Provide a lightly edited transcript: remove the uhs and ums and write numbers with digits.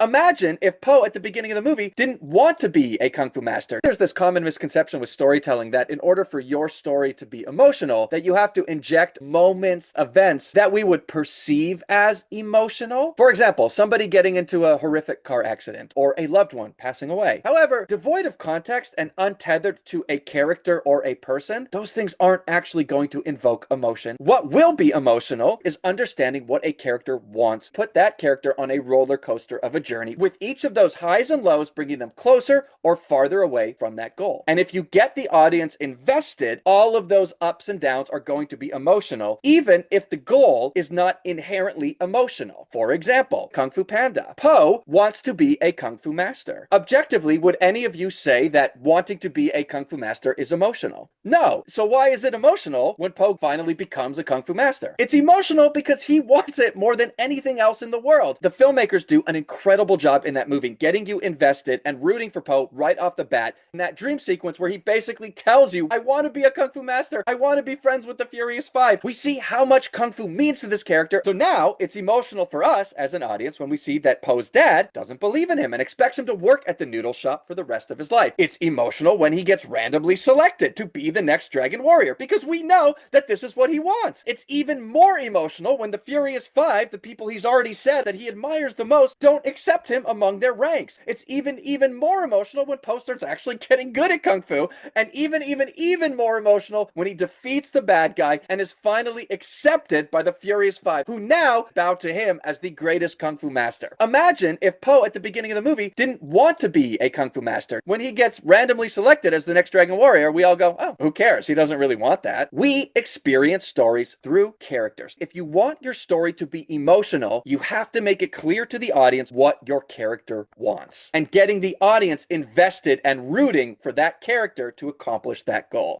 Imagine if Po at the beginning of the movie didn't want to be a Kung Fu master. There's this common misconception with storytelling that in order for your story to be emotional, that you have to inject moments, events that we would perceive as emotional. For example, somebody getting into a horrific car accident or a loved one passing away. However, devoid of context and untethered to a character or a person, those things aren't actually going to invoke emotion. What will be emotional is understanding what a character wants. Put that character on a roller coaster of a journey, with each of those highs and lows bringing them closer or farther away from that goal. And if you get the audience invested, all of those ups and downs are going to be emotional, even if the goal is not inherently emotional. For example, Kung Fu Panda. Po wants to be a Kung Fu master. Objectively, would any of you say that wanting to be a Kung Fu master is emotional? No. So why is it emotional when Po finally becomes a Kung Fu master? It's emotional because he wants it more than anything else in the world. The filmmakers do an incredible job in that movie, getting you invested and rooting for Po right off the bat. In that dream sequence where he basically tells you, I want to be a Kung Fu master. I want to be friends with the Furious Five. We see how much Kung Fu means to this character. So now it's emotional for us as an audience when we see that Po's dad doesn't believe in him and expects him to work at the noodle shop for the rest of his life. It's emotional when he gets randomly selected to be the next Dragon Warrior because we know that this is what he wants. It's even more emotional when the Furious Five, the people he's already said that he admires the most, don't accept him among their ranks. It's even more emotional when Po starts actually getting good at Kung Fu, and even more emotional when he defeats the bad guy and is finally accepted by the Furious Five, who now bow to him as the greatest Kung Fu master. Imagine if Po at the beginning of the movie didn't want to be a Kung Fu master. When he gets randomly selected as the next Dragon Warrior, we all go, oh, who cares? He doesn't really want that. We experience stories through characters. If you want your story to be emotional, you have to make it clear to the audience what your character wants, and getting the audience invested and rooting for that character to accomplish that goal.